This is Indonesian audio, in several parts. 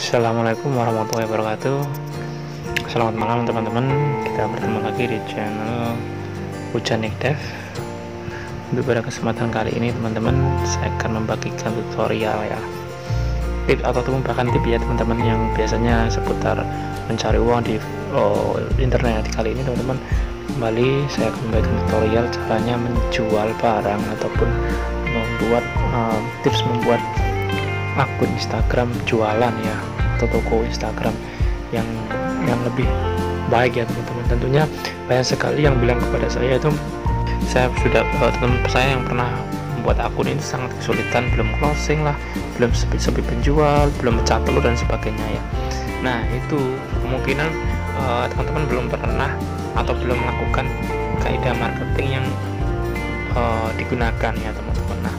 Assalamualaikum warahmatullahi wabarakatuh. Selamat malam teman-teman. Kita bertemu lagi di channel Hujanik Dev. Untuk pada kesempatan kali ini teman-teman, saya akan membagikan tutorial ya, tips ataupun bahkan tips ya teman-teman, yang biasanya seputar mencari uang di internet. Kali ini teman-teman, kembali saya akan membagikan tutorial caranya menjual barang ataupun membuat tips membuat akun Instagram jualan ya, atau toko Instagram yang lebih baik ya teman-teman. Tentunya banyak sekali yang bilang kepada saya itu, teman saya yang pernah membuat akun ini sangat kesulitan, belum closing lah, belum sepi penjual, belum pecah telur dan sebagainya ya. Nah itu kemungkinan teman-teman belum pernah atau belum melakukan kaidah marketing yang digunakan ya teman-teman. Nah,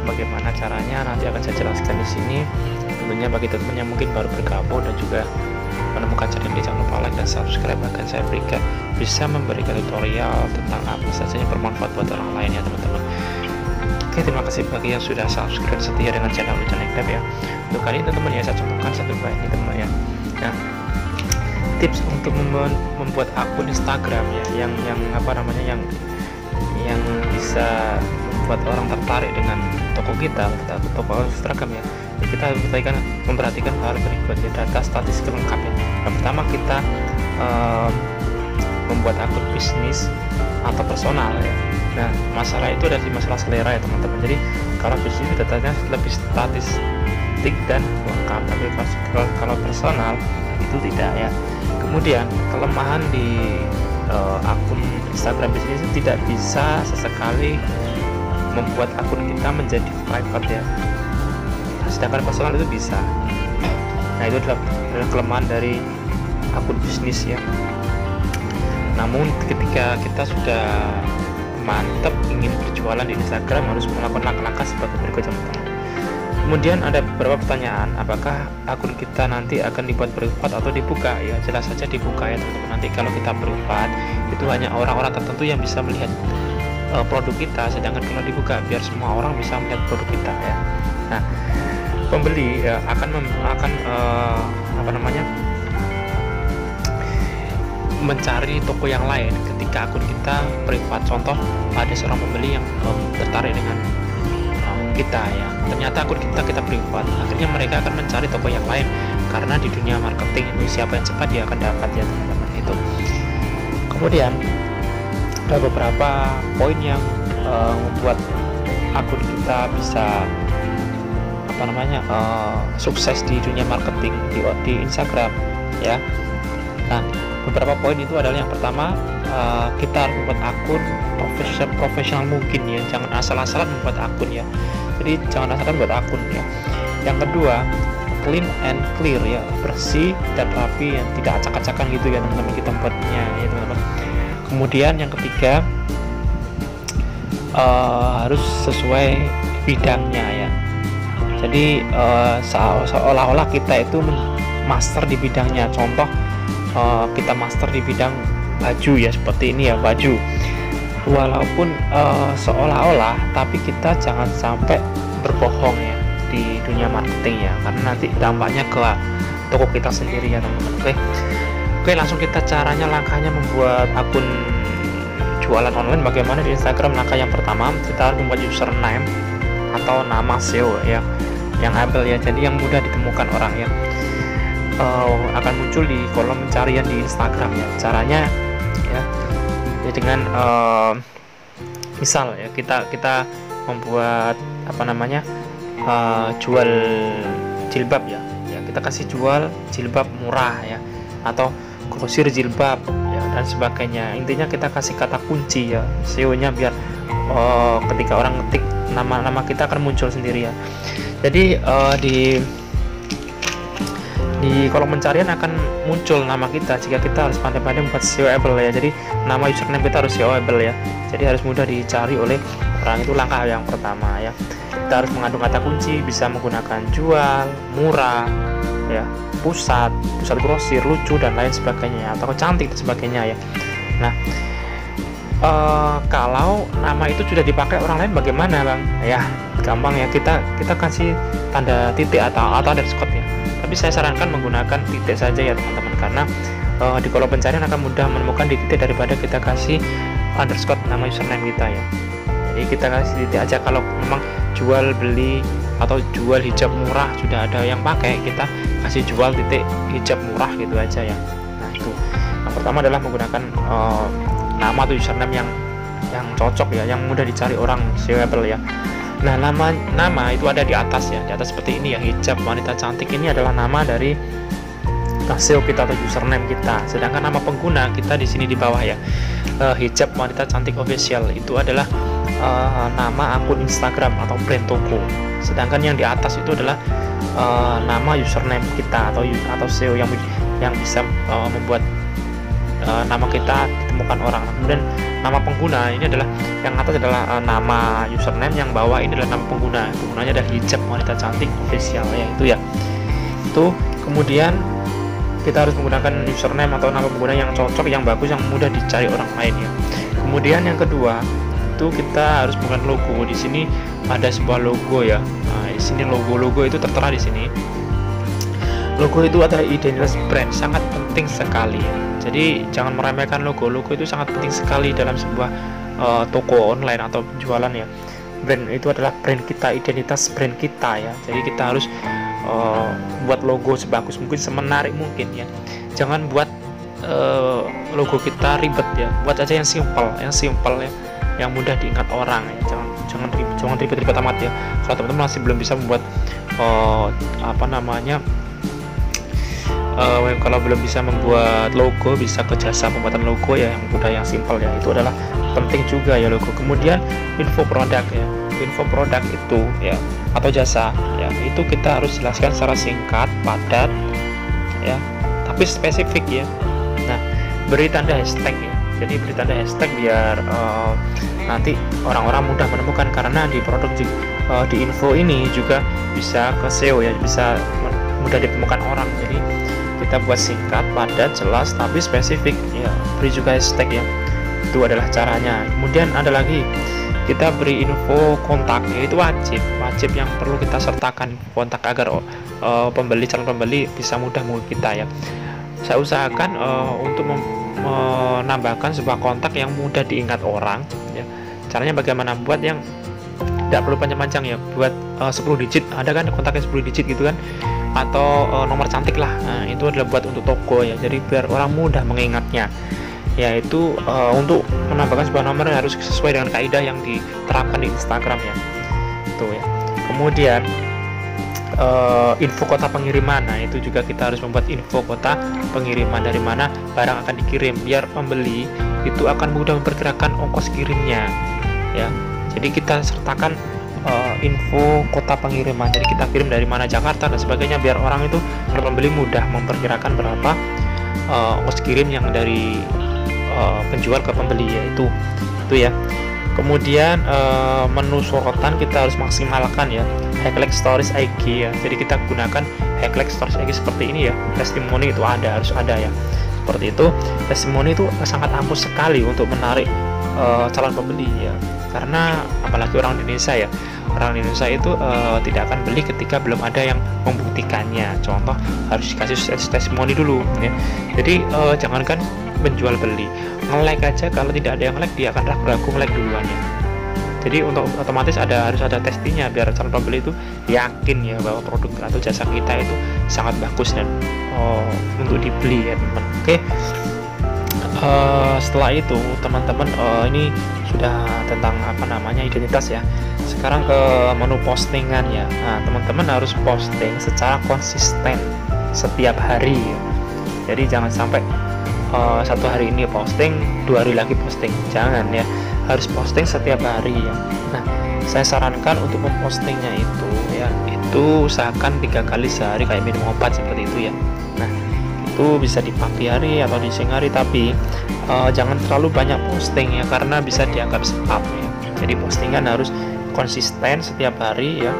bagaimana caranya nanti akan saya jelaskan di sini. Tentunya bagi teman-teman yang mungkin baru bergabung dan juga menemukan channel ini, jangan lupa like dan subscribe. Akan saya bisa memberikan tutorial tentang apa saja yang bermanfaat buat orang lain ya teman-teman. Oke, terima kasih bagi yang sudah subscribe setia dengan channel Hujanik Dev ya. Untuk kali ini teman-teman ya, saya contohkan satu baik ini teman ya. Nah, tips untuk membuat akun Instagram ya, yang bisa membuat orang tertarik dengan toko kita, toko Instagram ya. Kita harus memperhatikan hal berikut ya, data statistik lengkap ya. Yang pertama, kita membuat akun bisnis atau personal ya. Nah, masalah itu ada di masalah selera ya teman-teman. Jadi kalau bisnis datanya lebih statistik dan lengkap, tapi kalau personal itu tidak ya. Kemudian kelemahan di akun Instagram bisnis itu tidak bisa sesekali membuat akun kita menjadi private ya, sedangkan personal itu bisa. Nah, itu adalah kelemahan dari akun bisnis ya. Namun ketika kita sudah mantap ingin berjualan di Instagram, harus melakukan langkah-langkah sebagai berikut teman-teman. Kemudian ada beberapa pertanyaan, apakah akun kita nanti akan dibuat privat atau dibuka ya? Jelas saja dibuka ya teman-teman. Nanti kalau kita privat itu hanya orang-orang tertentu yang bisa melihat produk kita, sedangkan kalau dibuka biar semua orang bisa melihat produk kita ya. Nah, pembeli ya, akan mencari toko yang lain ketika akun kita privat. Contoh, ada seorang pembeli yang tertarik dengan kita ya, ternyata akun kita privat, akhirnya mereka akan mencari toko yang lain, karena di dunia marketing itu siapa yang cepat dia akan dapat ya teman-teman itu. Kemudian ada beberapa poin yang membuat akun kita bisa sukses di dunia marketing di Instagram ya. Nah, beberapa poin itu adalah, yang pertama, kita harus membuat akun profesional mungkin ya, jangan asal-asalan membuat akun ya. Jadi jangan asal-asalan membuat akun ya. Yang kedua, clean and clear ya, bersih dan rapi, yang tidak acak-acakan gitu ya teman-teman kita membuatnya ya teman-teman. Kemudian yang ketiga, harus sesuai bidangnya ya. Jadi seolah-olah kita itu master di bidangnya. Contoh, kita master di bidang baju ya, seperti ini ya, baju. Walaupun seolah-olah, tapi kita jangan sampai berbohong ya di dunia marketing ya, karena nanti dampaknya ke toko kita sendiri ya teman-teman. Oke, langsung kita caranya, langkahnya membuat akun jualan online bagaimana di Instagram. Langkah yang pertama, kita harus membuat username atau nama SEO ya, yang able ya, jadi yang mudah ditemukan orang ya. Akan muncul di kolom pencarian di Instagram ya. Caranya ya dengan misal ya, kita membuat jual jilbab ya, kita kasih jual jilbab murah ya, atau grosir jilbab ya, dan sebagainya. Intinya kita kasih kata kunci ya, SEO-nya, biar ketika orang ngetik nama kita akan muncul sendiri ya. Jadi di kolom pencarian akan muncul nama kita jika kita harus pandai-pandai membuat SEO-able ya. Jadi nama username kita harus SEO-able ya, jadi harus mudah dicari oleh orang. Itu langkah yang pertama ya. Kita harus mengandung kata kunci, bisa menggunakan jual, murah ya, pusat grosir, lucu dan lain sebagainya, atau cantik dan sebagainya ya. Nah, kalau nama itu sudah dipakai orang lain bagaimana bang? Ya gampang ya, kita kasih tanda titik atau underscore ya. Tapi tapi saya sarankan menggunakan titik saja ya teman-teman, karena di kolom pencarian akan mudah menemukan di titik daripada kita kasih underscore nama username kita ya. Jadi kita kasih titik aja. Kalau memang jual beli atau jual hijab murah sudah ada yang pakai, kita kasih jual titik hijab murah gitu aja ya. Nah itu yang pertama adalah menggunakan nama atau username yang cocok ya, yang mudah dicari orang, searchable ya. Nah nama itu ada di atas ya, di atas seperti ini ya, hijab wanita cantik ini adalah nama dari SEO kita atau username kita. Sedangkan nama pengguna kita di sini di bawah ya, hijab wanita cantik official itu adalah nama akun Instagram atau brand toko. Sedangkan yang di atas itu adalah nama username kita atau SEO yang bisa membuat nama kita ditemukan orang. Kemudian nama pengguna ini adalah yang atas adalah nama username, yang bawah ini adalah nama pengguna. Penggunanya adalah hijab wanita cantik official ya, itu ya. Itu kemudian kita harus menggunakan username atau nama pengguna yang cocok, yang bagus, yang mudah dicari orang lain ya. Kemudian yang kedua itu kita harus menggunakan logo. Di sini ada sebuah logo ya. Nah, di sini logo itu tertera di sini. Logo itu adalah identitas brand, sangat penting sekali ya. Jadi jangan meremehkan logo itu sangat penting sekali dalam sebuah toko online atau jualan ya. Brand itu adalah brand kita, identitas brand kita ya. Jadi kita harus buat logo sebagus mungkin, semenarik mungkin ya. Jangan buat logo kita ribet ya. Buat aja yang simple ya, yang mudah diingat orang ya. Jangan ribet-ribet amat ya. Kalau teman-teman masih belum bisa membuat kalau belum bisa membuat logo, bisa ke jasa pembuatan logo ya, yang mudah, yang simple ya. Itu adalah penting juga ya logo. Kemudian info produk ya, info produk itu ya atau jasa ya, itu kita harus jelaskan secara singkat, padat ya, tapi spesifik ya. Nah, beri tanda hashtag ya. Jadi beri tanda hashtag biar nanti orang-orang mudah menemukan, karena di produk di info ini juga bisa ke SEO ya, bisa mudah ditemukan orang. Jadi kita buat singkat, padat, jelas, tapi spesifik ya. Beri juga hashtag ya. Itu adalah caranya. Kemudian ada lagi, kita beri info kontak ya, itu wajib yang perlu kita sertakan kontak agar calon pembeli bisa mudah menghubungi kita ya. Saya usahakan untuk menambahkan sebuah kontak yang mudah diingat orang ya. Caranya bagaimana? Buat yang tidak perlu panjang-panjang ya, buat 10 digit, ada kan kontaknya 10 digit gitu kan, atau nomor cantik lah. Nah, itu adalah buat untuk toko ya, jadi biar orang mudah mengingatnya. Yaitu untuk menambahkan sebuah nomor harus sesuai dengan kaidah yang diterapkan di Instagram ya. Itu ya. Kemudian info kota pengiriman. Nah, itu juga kita harus membuat info kota pengiriman, dari mana barang akan dikirim, biar pembeli itu akan mudah memperkirakan ongkos kirimnya ya. Jadi kita sertakan info kota pengiriman, jadi kita kirim dari mana, Jakarta dan sebagainya, biar orang itu, para pembeli mudah memperkirakan berapa ongkos kirim yang dari penjual ke pembeli ya. Itu ya. Kemudian menu sorotan kita harus maksimalkan ya, highlight stories IG ya. Jadi kita gunakan highlight stories IG seperti ini ya. Testimoni itu harus ada ya, seperti itu. Testimoni itu sangat ampuh sekali untuk menarik calon pembeli ya, karena apalagi orang Indonesia ya, orang Indonesia itu tidak akan beli ketika belum ada yang membuktikannya. Contoh, harus dikasih testimoni dulu ya. Jadi jangankan menjual beli, nge-like aja, kalau tidak ada yang like dia akan ragu-ragu nge-like duluan ya. Jadi untuk otomatis harus ada testingnya, biar calon pembeli itu yakin ya bahwa produk atau jasa kita itu sangat bagus dan untuk dibeli ya teman-teman. Oke. Setelah itu teman-teman, ini sudah tentang identitas ya. Sekarang ke menu postingan ya. Nah, teman-teman harus posting secara konsisten setiap hari ya. Jadi jangan sampai satu hari ini posting, 2 hari lagi posting, jangan ya. Harus posting setiap hari ya. Nah, saya sarankan untuk mempostingnya itu ya, itu usahakan 3 kali sehari, kayak minum obat seperti itu ya. Nah, itu bisa di pagi hari atau di siang hari, tapi jangan terlalu banyak posting ya, karena bisa dianggap spam ya. Jadi postingan harus konsisten setiap hari ya.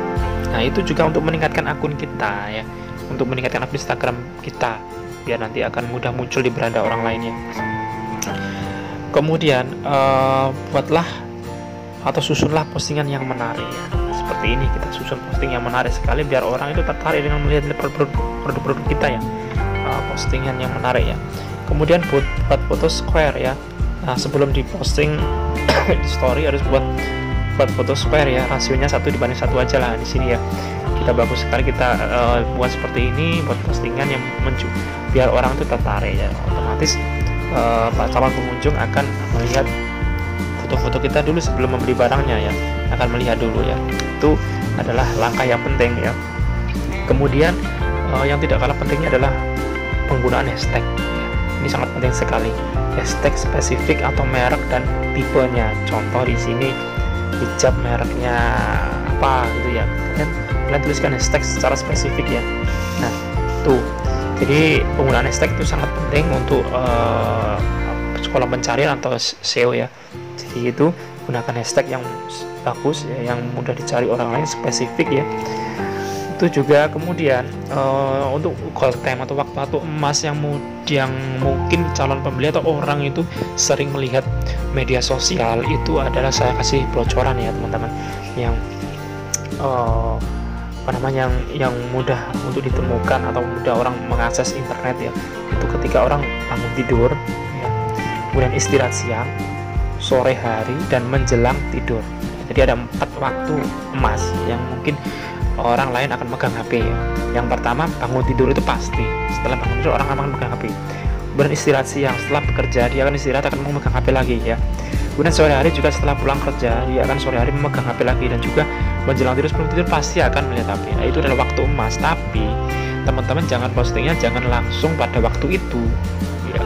Nah, itu juga untuk meningkatkan akun kita ya, untuk meningkatkan akun Instagram kita, biar nanti akan mudah muncul di beranda orang lainnya. Kemudian buatlah atau susunlah postingan yang menarik ya. seperti ini, kita susun posting yang menarik sekali biar orang itu tertarik dengan melihat produk-produk kita ya, postingan yang menarik ya. Kemudian buat foto square ya. Nah, sebelum diposting di story harus buat foto square ya, rasionya 1:1 aja lah di sini ya. Kita bagus sekali kita buat seperti ini, buat postingan yang biar orang itu tertarik ya. Otomatis calon pengunjung akan melihat foto-foto kita dulu sebelum membeli barangnya ya, akan melihat dulu ya. Itu adalah langkah yang penting ya. Kemudian yang tidak kalah pentingnya adalah penggunaan hashtag ya. Ini sangat penting sekali, hashtag spesifik atau merek dan tipenya. Contoh di sini hijab mereknya apa gitu ya, kalian tuliskan hashtag secara spesifik ya. Nah tuh, jadi penggunaan hashtag itu sangat penting untuk sekolah pencarian atau SEO ya. Jadi itu gunakan hashtag yang bagus ya, yang mudah dicari orang lain, spesifik ya. Itu juga kemudian untuk gold time atau waktu emas yang mungkin calon pembeli atau orang itu sering melihat media sosial, itu adalah saya kasih bocoran ya teman-teman, yang yang mudah untuk ditemukan atau mudah orang mengakses internet ya. Itu ketika orang bangun tidur ya, kemudian istirahat siang, sore hari, dan menjelang tidur. Jadi ada 4 waktu emas yang mungkin orang lain akan megang HP ya. Yang pertama, bangun tidur itu pasti. Setelah bangun tidur orang akan megang HP. Kemudian istirahat siang, setelah bekerja dia akan istirahat, akan memegang HP lagi ya. Kemudian sore hari juga setelah pulang kerja dia akan sore hari memegang HP lagi, dan juga menjelang tidur, sebelum tidur pasti akan melihat HP. Nah, itu adalah waktu emas. Tapi teman-teman jangan postingnya jangan langsung pada waktu itu ya,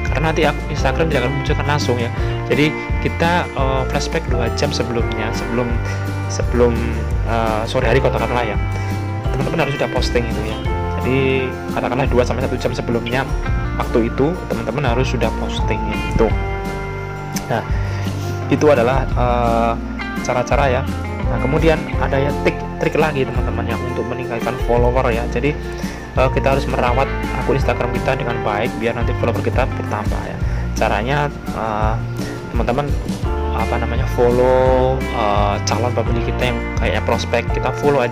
karena nanti Instagram tidak akan munculkan langsung ya. Jadi kita flashback 2 jam sebelumnya, sebelum sore hari katakanlah ya, teman-teman harus sudah posting itu ya. Jadi katakanlah 2-1 jam sebelumnya waktu itu teman-teman harus sudah posting itu. Nah itu adalah cara-cara ya. Nah kemudian ada ya trik lagi teman-teman yang untuk meningkatkan follower ya. Jadi kita harus merawat akun Instagram kita dengan baik biar nanti follower kita bertambah ya. Caranya teman-teman follow calon pembeli kita yang kayak prospek, kita follow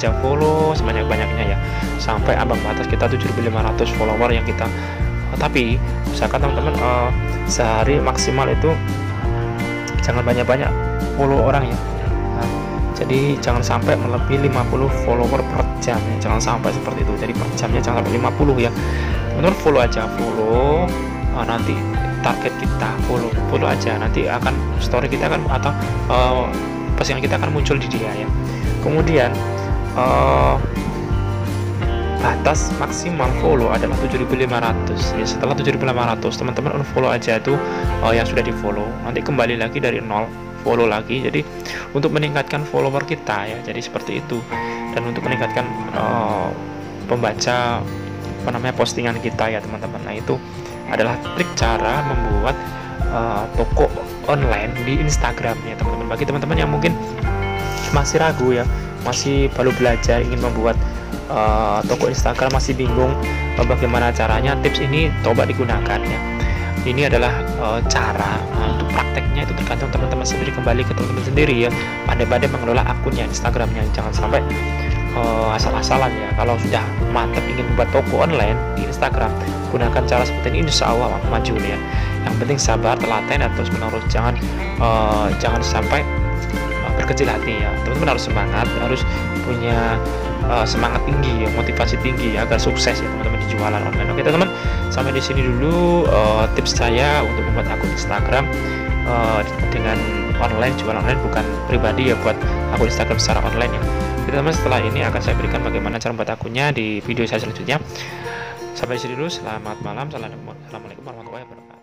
sebanyak-banyaknya ya, sampai ambang batas kita 7.500 follower yang kita tapi misalkan teman-teman sehari maksimal itu jangan banyak-banyak follow orang ya. Nah, jadi jangan sampai melebihi 50 follower per jam ya. Jangan sampai seperti itu. Jadi per jamnya jangan sampai 50 ya. Teman-teman follow aja, nanti target kita follow aja, nanti akan story kita akan atau postingan kita akan muncul di dia ya. Kemudian batas maksimal follow adalah 7.500 ya. Setelah 7.500 teman-teman unfollow aja tuh yang sudah di follow, nanti kembali lagi dari 0 follow lagi. Jadi untuk meningkatkan follower kita ya, jadi seperti itu. Dan untuk meningkatkan pembaca postingan kita ya teman-teman. Nah itu adalah trik cara membuat toko online di Instagram ya teman-teman. Bagi teman-teman yang mungkin masih ragu ya, masih baru belajar ingin membuat toko Instagram, masih bingung bagaimana caranya, tips ini coba digunakan ya. Ini adalah cara untuk prakteknya itu tergantung teman-teman sendiri, kembali ke teman-teman sendiri ya, pandai-pandai mengelola akunnya Instagramnya. Jangan sampai asal-asalan ya. Kalau sudah mantap ingin membuat toko online di Instagram, gunakan cara seperti ini, insya Allah maju ya. Yang penting sabar, telaten, dan terus menerus. Jangan sampai berkecil hati ya. Teman-teman harus semangat, harus punya semangat tinggi ya, motivasi tinggi ya, agar sukses ya teman-teman di jualan online. Oke teman-teman, sampai di sini dulu tips saya untuk membuat akun Instagram dengan online, jualan online, bukan pribadi ya, buat akun Instagram secara online ya. Teman-teman, setelah ini akan saya berikan bagaimana cara membuat akunnya di video saya selanjutnya. Sampai di sini dulu, selamat malam, assalamualaikum warahmatullahi wabarakatuh.